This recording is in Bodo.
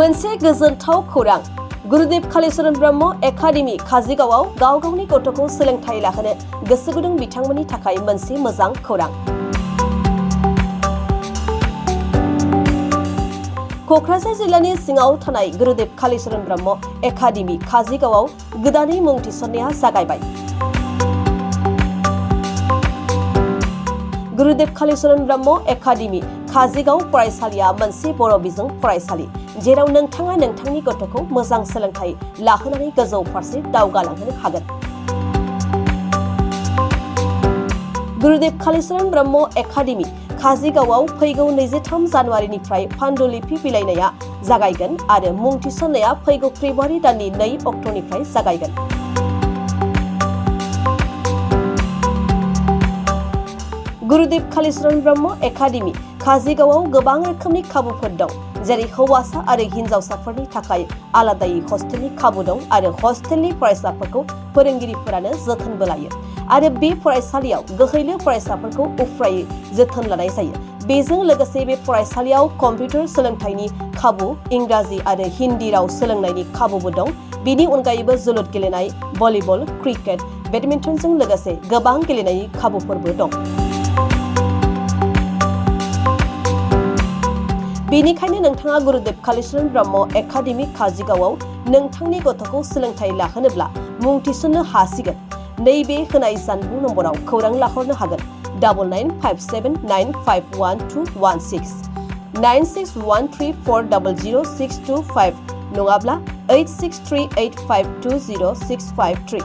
मोनसे गोजोनथाव खौरां गुरुदेव कालीचरण ब्रह्म एकाडेमी काजिगावआव गाव गावनि गथ'खौ सोलोंथाइ लाहोनो गोसो गुदुं बिथांमोननि थाखाय मोनसे मोजां खौरां। क'क्राझार जिल्लानि सिङाव थानाय गुरुदेव कालीचरण ब्रह्म एकाडेमी काजिगावआव गोदानै मुं थिसननाया जागायबाय। गुरुदेव कालीचरण ब्रह्म एकाडेमी काजिगाव फरायसालिया मोनसे बर' बिजों फरायसालि, जेराव नोंथाङा नोंथांनि गथ'खौ मोजां सोलोंथाइ लाहोनानै गोजौ फारसे दावगालांहोनो हागोन। गुरुदेव कालीचरण ब्रह्म एकाडेमी काजिगावआव फैगौ 23 जानुवारिनिफ्राय पान्डुलिपि बिलाइनाया जागायगोन आरो मुं थिसननाया फैगौ फेब्रुवारि दाननि 2 अक्ट'निफ्राय जागायगोन। गुरुदेव कालीचरण ब्रह्म एकाडेमी काजिगावआव गोबां रोखोमनि खाबुफोर दं, जेरै हौवासा आरो हिनजावसाफोरनि थाखाय आलादायै हस्टेलनि खाबु दं आरो हस्टेलनि फरायसाफोरखौ फोरोंगिरिफोरानो जोथोनबो लायो आरो बे फरायसालियाव गोहैलो फरायसाफोरखौ उफ्रायै जोथोन लानाय जायो। बेजों लोगोसे बे फरायसालियाव कम्पिउटार सोलोंथाइनि खाबु, इंराजि आरो हिन्दी राव सोलोंनायनि खाबुबो दं। बेनि अनगायैबो जोलुर गेलेनाय, भलिबल, क्रिकेट, बेडमिन्टनजों लोगोसे गोबां गेलेनायनि खाबुफोरबो दं। बेनिखायनो नोंथाङा गुरुदेव कालीचरण ब्रह्म एकाडेमी काजिगावआव नोंथांनि गथ'खौ सोलोंथाइ लाहोनोब्ला मुं थिसननो हासिगोन। नैबे होनाय जानबुं नम्बराव खौरां लाहरनो हागोन। 9957951216 9613400625 नङाब्ला 8638520653।